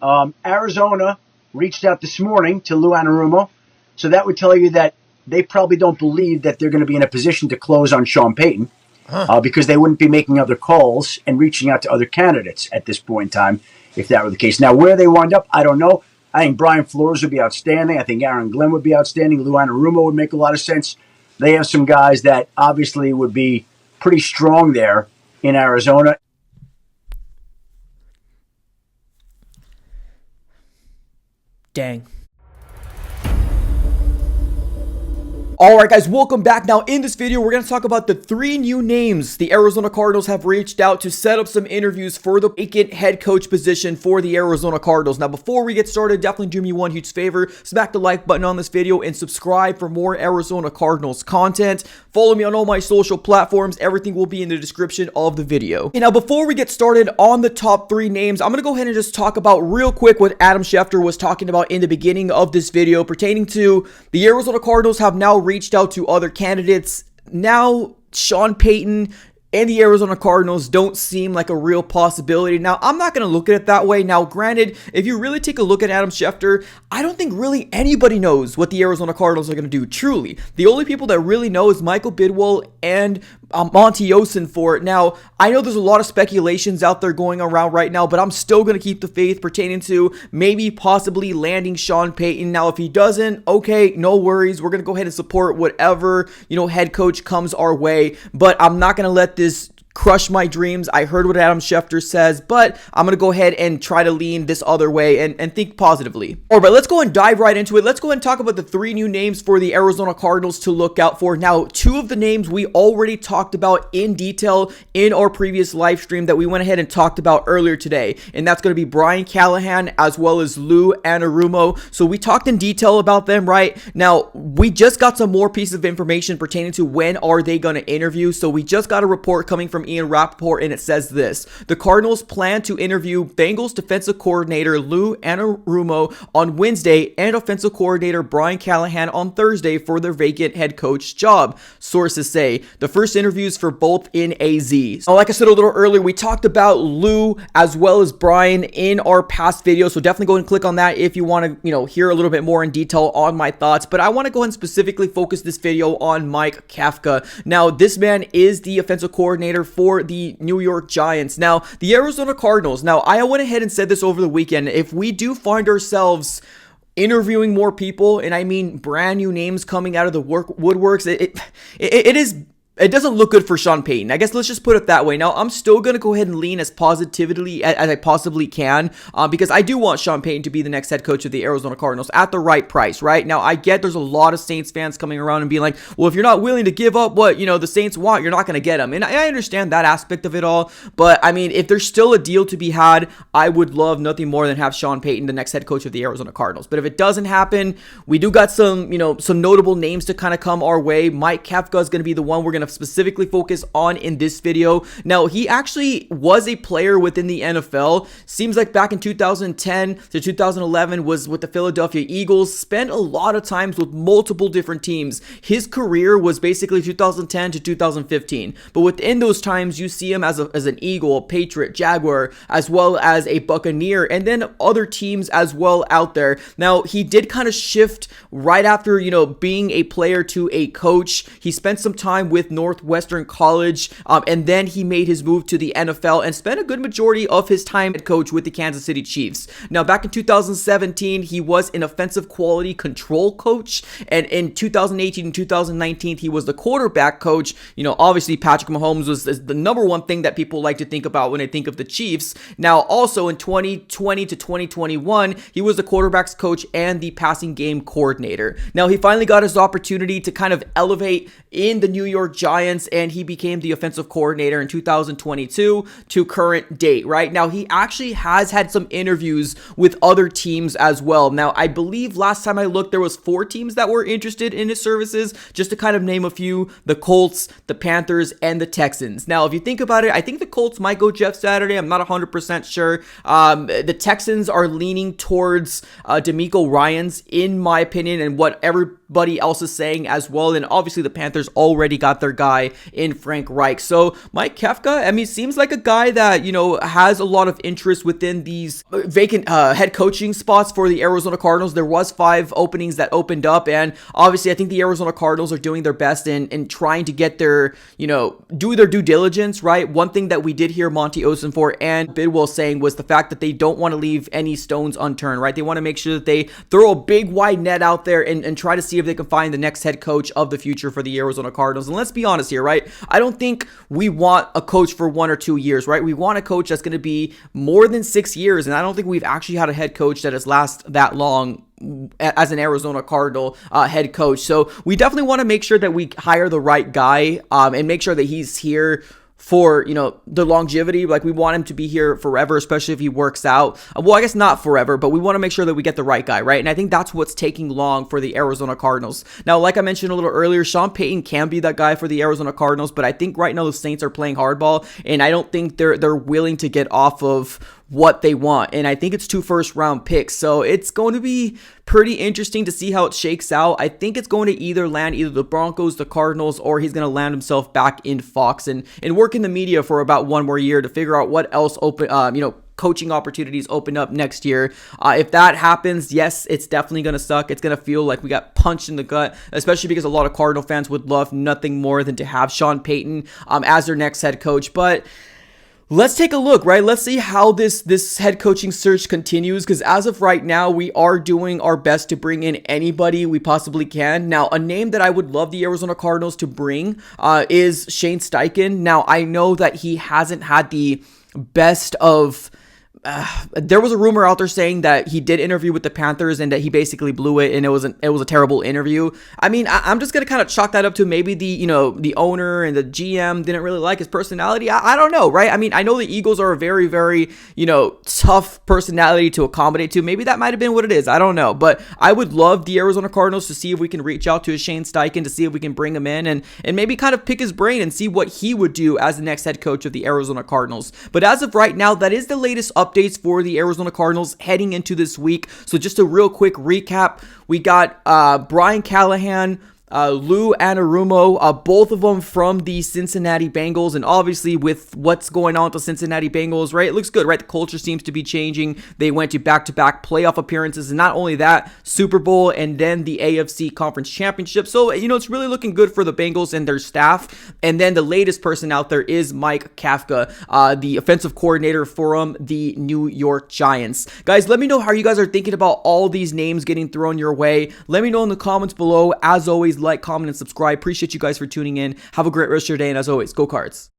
Arizona reached out this morning to Lou Anarumo, so that would tell you that they probably don't believe that they're going to be in a position to close on Sean Payton because they wouldn't be making other calls and reaching out to other candidates at this point in time if that were the case. Now, where they wind up, I don't know. I think Brian Flores would be outstanding. I think Aaron Glenn would be outstanding. Lou Anarumo would make a lot of sense. They have some guys that obviously would be pretty strong there in Arizona. Dang. Alright guys, welcome back. Now in this video, we're going to talk about the 3 new names the Arizona Cardinals have reached out to set up some interviews for the vacant head coach position for the Arizona Cardinals. Now before we get started, definitely do me one huge favor, smack the like button on this video and subscribe for more Arizona Cardinals content. Follow me on all my social platforms. Everything will be in the description of the video. Okay, now before we get started on the top 3 names, I'm going to go ahead and just talk about real quick what Adam Schefter was talking about in the beginning of this video pertaining to the Arizona Cardinals have now reached out to other candidates. Now, Sean Payton and the Arizona Cardinals don't seem like a real possibility. Now, I'm not going to look at it that way. Now, granted, if you really take a look at Adam Schefter, I don't think really anybody knows what the Arizona Cardinals are going to do, truly. The only people that really know is Michael Bidwell and Monty Ossenfort. Now, I know there's a lot of speculations out there going around right now, but I'm still going to keep the faith pertaining to maybe possibly landing Sean Payton. Now, if he doesn't, okay, no worries. We're going to go ahead and support whatever, head coach comes our way, but I'm not going to let this crush my dreams. I heard what Adam Schefter says, but I'm going to go ahead and try to lean this other way and think positively. All right, let's go and dive right into it. Let's go and talk about the 3 new names for the Arizona Cardinals to look out for. Now, 2 of the names we already talked about in detail in our previous live stream that we went ahead and talked about earlier today, and that's going to be Brian Callahan as well as Lou Anarumo. So we talked in detail about them, right? Now, we just got some more pieces of information pertaining to when are they going to interview. So we just got a report coming from Ian Rappaport, and it says this: the Cardinals plan to interview Bengals defensive coordinator Lou Anarumo on Wednesday and offensive coordinator Brian Callahan on Thursday for their vacant head coach job, sources say. The first interviews for both in AZ. So like I said a little earlier, we talked about Lou as well as Brian in our past video, so definitely go and click on that if you want to, hear a little bit more in detail on my thoughts. But I want to go ahead and specifically focus this video on Mike Kafka. Now, this man is the offensive coordinator for the New York Giants. Now, the Arizona Cardinals. Now, I went ahead and said this over the weekend. If we do find ourselves interviewing more people, and I mean brand new names coming out of the woodworks, it doesn't look good for Sean Payton. I guess let's just put it that way. Now, I'm still going to go ahead and lean as positively as I possibly can because I do want Sean Payton to be the next head coach of the Arizona Cardinals at the right price, right? Now, I get there's a lot of Saints fans coming around and being like, well, if you're not willing to give up what, the Saints want, you're not going to get them. And I understand that aspect of it all. But, I mean, if there's still a deal to be had, I would love nothing more than have Sean Payton the next head coach of the Arizona Cardinals. But if it doesn't happen, we do got some notable names to kind of come our way. Mike Kafka is going to be the one we're going to specifically focus on in this video. Now, he actually was a player within the NFL. Seems like back in 2010 to 2011 was with the Philadelphia Eagles. Spent a lot of times with multiple different teams. His career was basically 2010 to 2015. But within those times, you see him as an Eagle, a Patriot, Jaguar, as well as a Buccaneer, and then other teams as well out there. Now, he did kind of shift right after, being a player to a coach. He spent some time with Northwestern College, and then he made his move to the NFL and spent a good majority of his time as coach with the Kansas City Chiefs. Now, back in 2017, he was an offensive quality control coach, and in 2018 and 2019, he was the quarterback coach. Obviously, Patrick Mahomes was the number one thing that people like to think about when they think of the Chiefs. Now, also in 2020 to 2021, he was the quarterback's coach and the passing game coordinator. Now, he finally got his opportunity to kind of elevate in the New York Giants, and he became the offensive coordinator in 2022 to current date, right? Now, he actually has had some interviews with other teams as well. Now, I believe last time I looked, there was 4 teams that were interested in his services, just to kind of name a few: the Colts, the Panthers, and the Texans. Now, if you think about it, I think the Colts might go Jeff Saturday. I'm not 100% sure. The Texans are leaning towards DeMeco Ryans, in my opinion, and what everybody else is saying as well. And obviously the Panthers already got their guy in Frank Reich. So Mike Kafka, I mean, seems like a guy that, you know, has a lot of interest within these vacant head coaching spots for the Arizona Cardinals. There was 5 openings that opened up, and obviously I think the Arizona Cardinals are doing their best in trying to get their, you know, do their due diligence, right? One thing that we did hear Monty Osenfort and Bidwell saying was the fact that they don't want to leave any stones unturned, right? They want to make sure that they throw a big wide net out there and try to see if they can find the next head coach of the future for the Arizona Cardinals. And let's be honest here, right? I don't think we want a coach for 1 or 2 years, right? We want a coach that's going to be more than 6 years. And I don't think we've actually had a head coach that has lasted that long as an Arizona Cardinal head coach. So we definitely want to make sure that we hire the right guy and make sure that he's here for, you know, the longevity. Like, we want him to be here forever, especially if he works out. Well, I guess not forever, but we want to make sure that we get the right guy, right? And I think that's what's taking long for the Arizona Cardinals. Now, like I mentioned a little earlier, Sean Payton can be that guy for the Arizona Cardinals, but I think right now the Saints are playing hardball, and I don't think they're willing to get off of what they want. And I think it's 2 first-round picks. So it's going to be pretty interesting to see how it shakes out. I think it's going to either land either the Broncos, the Cardinals, or he's going to land himself back in Fox and work in the media for about 1 more year to figure out what else coaching opportunities open up next year. If that happens, yes, it's definitely going to suck. It's going to feel like we got punched in the gut, especially because a lot of Cardinal fans would love nothing more than to have Sean Payton as their next head coach. But let's take a look, right? Let's see how this head coaching search continues, because as of right now, we are doing our best to bring in anybody we possibly can. Now, a name that I would love the Arizona Cardinals to bring is Shane Steichen. Now, I know that he hasn't had the best of... there was a rumor out there saying that he did interview with the Panthers and that he basically blew it and it was a terrible interview. I mean, I'm just gonna kind of chalk that up to maybe the owner and the GM didn't really like his personality. I don't know, right? I mean, I know the Eagles are a very, very, tough personality to accommodate to. Maybe that might have been what it is. I don't know, but I would love the Arizona Cardinals to see if we can reach out to Shane Steichen to see if we can bring him in and maybe kind of pick his brain and see what he would do as the next head coach of the Arizona Cardinals. But as of right now, that is the latest updates for the Arizona Cardinals heading into this week. So just a real quick recap. We got Brian Callahan, Lou Anarumo, both of them from the Cincinnati Bengals, and obviously with what's going on with the Cincinnati Bengals, right, it looks good, right? The culture seems to be changing. They went to back-to-back playoff appearances, and not only that, Super Bowl and then the AFC Conference Championship. So, it's really looking good for the Bengals and their staff. And then the latest person out there is Mike Kafka, the offensive coordinator for the New York Giants. Guys, let me know how you guys are thinking about all these names getting thrown your way. Let me know in the comments below. As always, like, comment, and subscribe. Appreciate you guys for tuning in. Have a great rest of your day, and as always, go Cards.